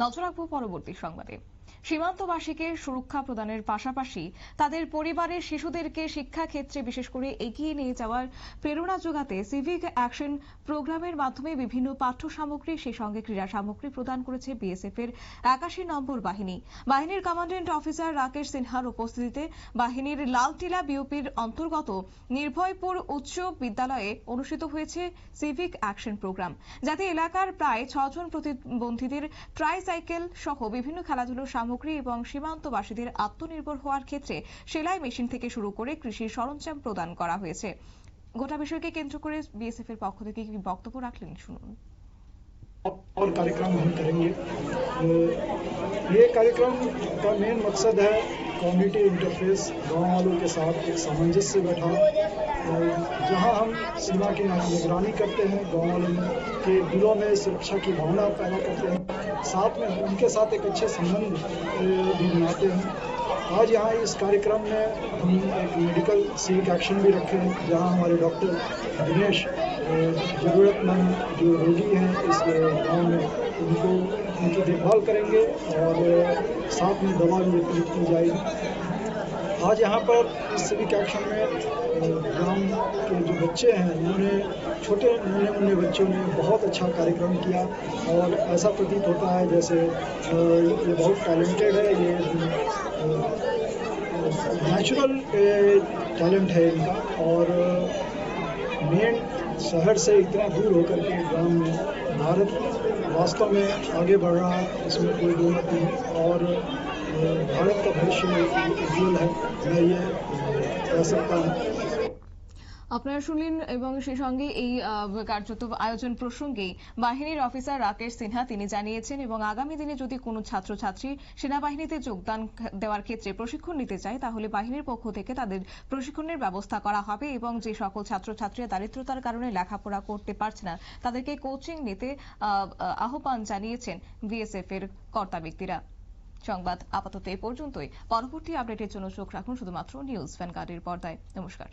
নজর রাখবো পরবর্তী সংবাদে। সীমান্তবাসীকে সুরক্ষা প্রদানের পাশাপাশি তাদের পরিবারের শিশুদেরকে শিক্ষা ক্ষেত্রে বিশেষ করে এগিয়ে নিয়ে যাওয়ার প্রেরণা যোগাতে সিভিক অ্যাকশন প্রোগ্রামের মাধ্যমে বিভিন্ন পাঠ্য সামগ্রী সেই সঙ্গে ক্রীড়া সামগ্রী প্রদান করেছে বিএসএফ এর ৮১ নম্বর বাহিনী। বাহিনীর কমান্ড্যান্ট অফিসার রাকেশ সিনহার উপস্থিতিতে বাহিনীর লালটিলা বিওপির অন্তর্গত নির্ভয়পুর উচ্চ বিদ্যালয়ে অনুষ্ঠিত হয়েছে সিভিক অ্যাকশন প্রোগ্রাম, যাতে এলাকার প্রায় ৬ জন প্রতিবন্ধীদের ট্রাইসাইকেল সহ বিভিন্ন খেলাধুলোর সামগ্রী এবং সীমান্তবাসীদের আত্মনির্ভর হওয়ার ক্ষেত্রে সেলাই মেশিন থেকে শুরু করে কৃষির সরঞ্জাম প্রদান করা হয়েছে। গোটা বিষয়কে কেন্দ্র করে বিএসএফ এর পক্ষ থেকে কি বক্তব্য রাখলেন শুনুন। और कार्यक्रम हम करेंगे। ये कार्यक्रम का मेन मकसद है कम्युनिटी इंटरफेस, गांव वालों के साथ एक सामंजस्य बैठाना, जहां हम सीमा की निगरानी करते हैं, गांव वालों के दिलों में सुरक्षा की भावना पैदा करते हैं, साथ में उनके साथ एक अच्छे संबंध भी बनाते हैं। आज यहाँ इस कार्यक्रम में हम एक मेडिकल सिविक एक्शन भी रखे हैं, जहाँ हमारे डॉक्टर दिनेश ज़रूरतमंद जो रोगी हैं इस गांव में उनको उनकी देखभाल करेंगे और साथ में दवा भी वितरित की जाएगी। आज यहाँ पर इस सिविक एक्शन में ग्राम के जो बच्चे हैं उन्होंने छोटे नन्हे बच्चों ने बहुत अच्छा कार्यक्रम किया और ऐसा प्रतीत होता है जैसे ये बहुत टैलेंटेड है, ये नेचुरल टैलेंट है इनका और मेन शहर से इतना दूर होकर के गांव में भारत वास्तव में आगे बढ़ रहा है, इसमें कोई दो मत नहीं और भारत का भविष्य उज्ज्वल है, मैं ये कह सकता हूँ। আপনারা শুনলেন এবং সেই সঙ্গে এই কার্যত আয়োজন প্রসঙ্গে বাহিনীর অফিসার রাকেশ সিনহা তিনি জানিয়েছেন এবং আগামী দিনে যদি কোনো ছাত্রছাত্রী সেনাবাহিনীতে যোগদান দেওয়ার ক্ষেত্রে প্রশিক্ষণ নিতে চায় তাহলে বাহিনীর পক্ষ থেকে তাদের প্রশিক্ষণের ব্যবস্থা করা হবে এবং যে সকল ছাত্রছাত্রীরা দারিদ্রতার কারণে লেখাপড়া করতে পারছে না তাদেরকে কোচিং নিতে আহ্বান জানিয়েছেন বিএসএফ এর কর্তা ব্যক্তিরা। সংবাদ আপাতত এ পর্যন্তই। পরবর্তী আপডেটের জন্য চোখ রাখুন শুধুমাত্র নিউজ ভ্যানগার্ডের পর্দায়। নমস্কার।